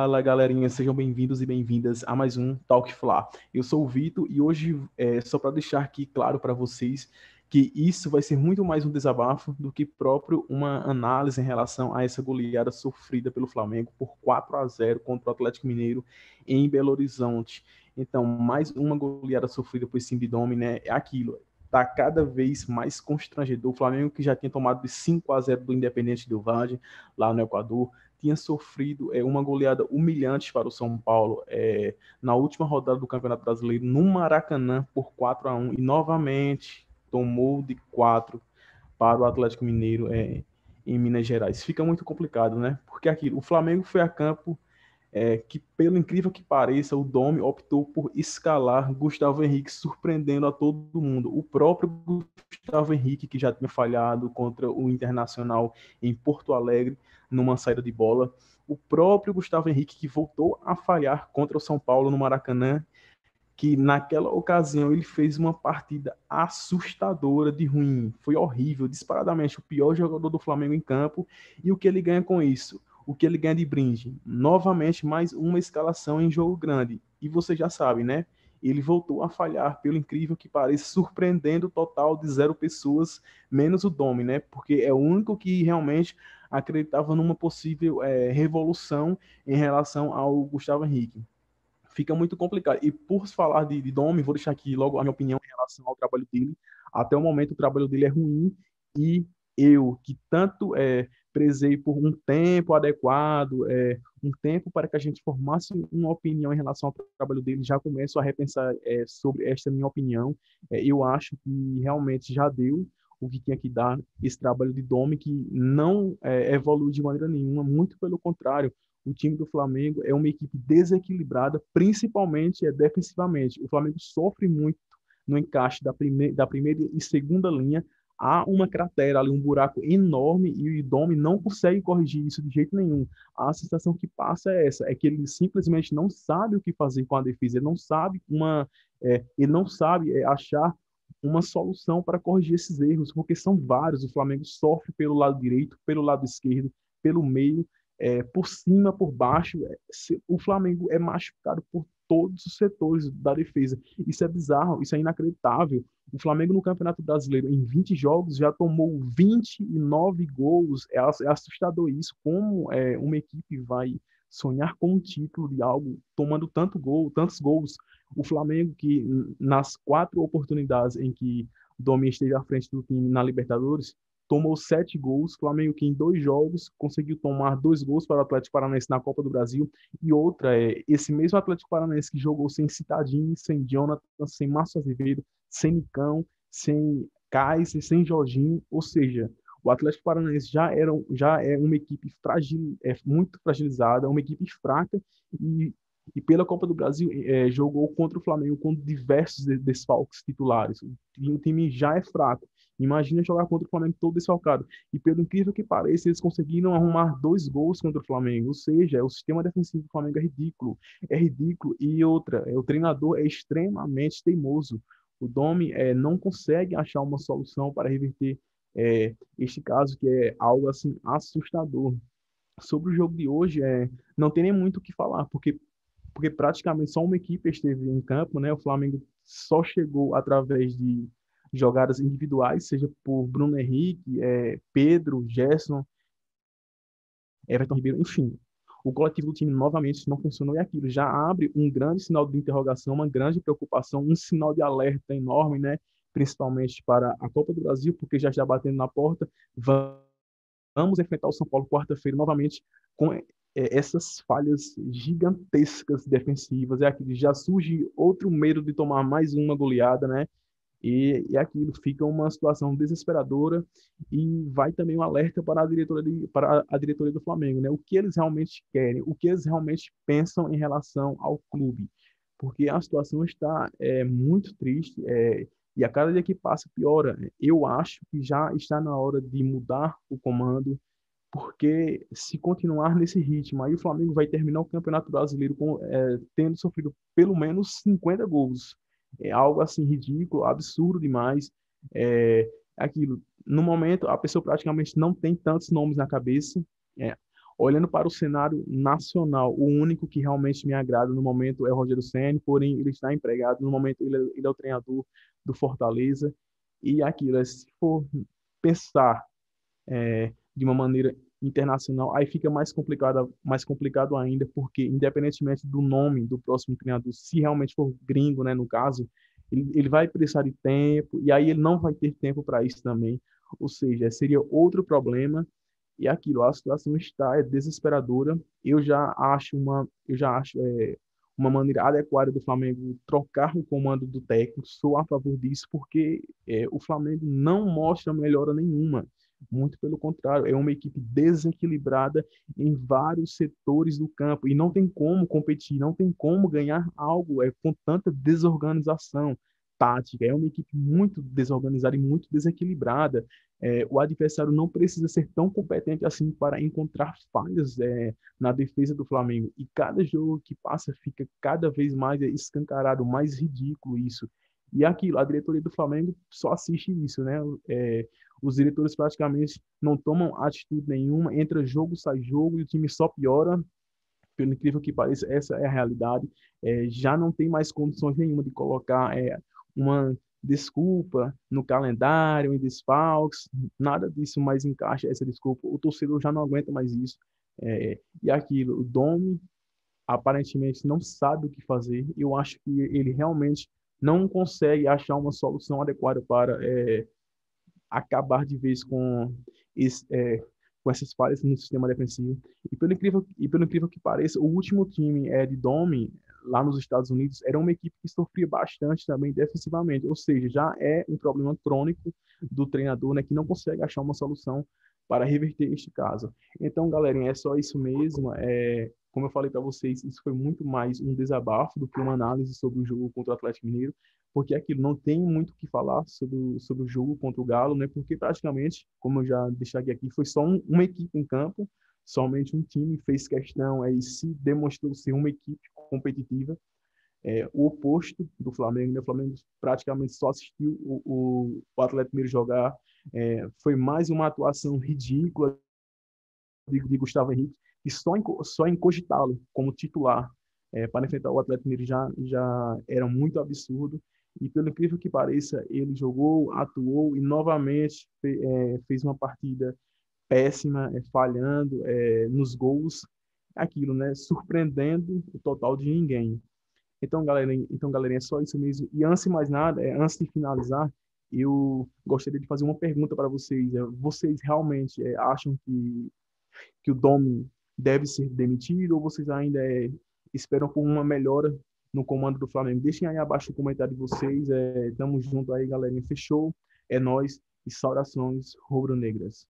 Fala, galerinha, sejam bem-vindos e bem-vindas a mais um Talk Fla. Eu sou o Vitor e hoje, só para deixar aqui claro para vocês que isso vai ser muito mais um desabafo do que próprio uma análise em relação a essa goleada sofrida pelo Flamengo por 4-0 contra o Atlético Mineiro em Belo Horizonte. Então, mais uma goleada sofrida por esse time de Dome, né? É aquilo. Tá cada vez mais constrangedor. O Flamengo, que já tinha tomado de 5-0 do Independente Del Valle, lá no Equador, tinha sofrido uma goleada humilhante para o São Paulo na última rodada do Campeonato Brasileiro no Maracanã por 4-1 e novamente tomou de 4 para o Atlético Mineiro em Minas Gerais. Fica muito complicado, né? Porque aquilo, o Flamengo foi a campo que, pelo incrível que pareça, o Dome optou por escalar Gustavo Henrique, surpreendendo a todo mundo. O próprio Gustavo Henrique, que já tinha falhado contra o Internacional em Porto Alegre, numa saída de bola. O próprio Gustavo Henrique, que voltou a falhar contra o São Paulo no Maracanã, que naquela ocasião ele fez uma partida assustadora de ruim. Foi horrível, disparadamente o pior jogador do Flamengo em campo. E o que ele ganha com isso? O que ele ganha de brinde? Novamente, mais uma escalação em jogo grande. E você já sabe, né? Ele voltou a falhar, pelo incrível que pareça, surpreendendo o total de 0 pessoas, menos o Domi, né? Porque é o único que realmente acreditava numa possível revolução em relação ao Gustavo Henrique. Fica muito complicado. E por falar de Domi, vou deixar aqui logo a minha opinião em relação ao trabalho dele. Até o momento, o trabalho dele é ruim e eu, que tanto prezei por um tempo adequado, um tempo para que a gente formasse uma opinião em relação ao trabalho dele, já começo a repensar sobre esta minha opinião. Eu acho que realmente já deu o que tinha que dar esse trabalho de Domi, que não evolui de maneira nenhuma, muito pelo contrário. O time do Flamengo é uma equipe desequilibrada, principalmente defensivamente. O Flamengo sofre muito no encaixe da primeira e segunda linha. Há uma cratera ali, um buraco enorme, e o Domi não consegue corrigir isso de jeito nenhum. A sensação que passa é essa, é que ele simplesmente não sabe o que fazer com a defesa, ele não sabe achar uma solução para corrigir esses erros, porque são vários. O Flamengo sofre pelo lado direito, pelo lado esquerdo, pelo meio, por cima, por baixo. O Flamengo é machucado por todos os setores da defesa. Isso é bizarro, isso é inacreditável. O Flamengo no Campeonato Brasileiro, em 20 jogos, já tomou 29 gols. É assustador isso. Como uma equipe vai sonhar com um título de algo tomando tantos gols? O Flamengo, que nas 4 oportunidades em que Domi esteve à frente do time na Libertadores, tomou 7 gols. Flamengo que em 2 jogos conseguiu tomar 2 gols para o Atlético Paranaense na Copa do Brasil. E outra esse mesmo Atlético Paranaense que jogou sem Citadinho, sem Jonathan, sem Márcio Azevedo, sem Nicão, sem Kaiser, sem Jorginho. Ou seja, o Atlético Paranaense já é uma equipe muito fragilizada, uma equipe fraca e pela Copa do Brasil jogou contra o Flamengo com diversos desfalques titulares. O time já é fraco. Imagina jogar contra o Flamengo todo desfalcado. E pelo incrível que pareça, eles conseguiram arrumar 2 gols contra o Flamengo. Ou seja, o sistema defensivo do Flamengo é ridículo. É ridículo. E outra, o treinador é extremamente teimoso. O Domi não consegue achar uma solução para reverter este caso, que é algo assim assustador. Sobre o jogo de hoje, não tem nem muito o que falar, porque praticamente só uma equipe esteve em campo, né? O Flamengo só chegou através de jogadas individuais, seja por Bruno Henrique, Pedro, Gerson, Everton Ribeiro, enfim. O coletivo do time novamente não funcionou e aquilo já abre um grande sinal de interrogação, uma grande preocupação, um sinal de alerta enorme, né? Principalmente para a Copa do Brasil, porque já está batendo na porta. Vamos enfrentar o São Paulo quarta-feira novamente com essas falhas gigantescas defensivas. É aquilo, já surge outro medo de tomar mais uma goleada, né? E aquilo fica uma situação desesperadora e vai também um alerta para para a diretoria do Flamengo, né? O que eles realmente querem, o que eles realmente pensam em relação ao clube, porque a situação está muito triste e a cada dia que passa piora. Eu acho que já está na hora de mudar o comando, porque se continuar nesse ritmo, aí o Flamengo vai terminar o Campeonato Brasileiro tendo sofrido pelo menos 50 gols. É algo assim ridículo, absurdo demais. Aquilo, no momento, a pessoa praticamente não tem tantos nomes na cabeça. É, Olhando para o cenário nacional, o único que realmente me agrada no momento é o Rogério Ceni, porém ele está empregado, no momento ele é o treinador do Fortaleza, e aquilo, se for pensar de uma maneira internacional, aí fica mais complicado ainda, porque independentemente do nome do próximo treinador, se realmente for gringo, né, no caso, ele vai precisar de tempo, e aí ele não vai ter tempo para isso também, ou seja, seria outro problema, e aquilo, a situação está desesperadora. Eu já acho uma maneira adequada do Flamengo trocar o comando do técnico. Sou a favor disso porque o Flamengo não mostra melhora nenhuma. Muito pelo contrário, é uma equipe desequilibrada em vários setores do campo e não tem como competir, não tem como ganhar algo com tanta desorganização tática. É uma equipe muito desorganizada e muito desequilibrada. O adversário não precisa ser tão competente assim para encontrar falhas na defesa do Flamengo. E cada jogo que passa fica cada vez mais escancarado, mais ridículo isso. E aquilo, a diretoria do Flamengo só assiste isso, né? Os diretores praticamente não tomam atitude nenhuma, entra jogo, sai jogo e o time só piora. Pelo incrível que pareça, essa é a realidade. Já não tem mais condições nenhuma de colocar uma desculpa no calendário, em desfalques, nada disso mais encaixa essa desculpa. O torcedor já não aguenta mais isso. E aquilo, o Domi aparentemente não sabe o que fazer. Eu acho que ele realmente não consegue achar uma solução adequada para acabar de vez esse, é, com essas falhas no sistema defensivo. E pelo incrível que pareça, o último time de Domi, lá nos Estados Unidos, era uma equipe que sofria bastante também defensivamente. Ou seja, já é um problema crônico do treinador, né, que não consegue achar uma solução para reverter este caso. Então, galerinha, é só isso mesmo. Como eu falei para vocês, isso foi muito mais um desabafo do que uma análise sobre o jogo contra o Atlético Mineiro, porque aquilo não tem muito o que falar sobre o jogo contra o Galo, né? Porque praticamente, como eu já deixei aqui, foi só uma equipe em campo, somente um time fez questão e se demonstrou ser uma equipe competitiva. O oposto do Flamengo, né? O Flamengo praticamente só assistiu o Atlético Mineiro jogar. Foi mais uma atuação ridícula de Gustavo Henrique, e só em cogitá-lo como titular para enfrentar o Atlético Mineiro já era muito absurdo. E pelo incrível que pareça, ele jogou, atuou e novamente fez uma partida péssima, falhando nos gols, aquilo, né? Surpreendendo o total de ninguém. Então, galerinha, é só isso mesmo. E antes de mais nada, antes de finalizar, eu gostaria de fazer uma pergunta para vocês. Vocês realmente acham que o Domi deve ser demitido ou vocês ainda esperam por uma melhora no comando do Flamengo? Deixem aí abaixo o comentário de vocês. Tamo junto aí, galerinha. Fechou? É nóis e saudações rubro-negras.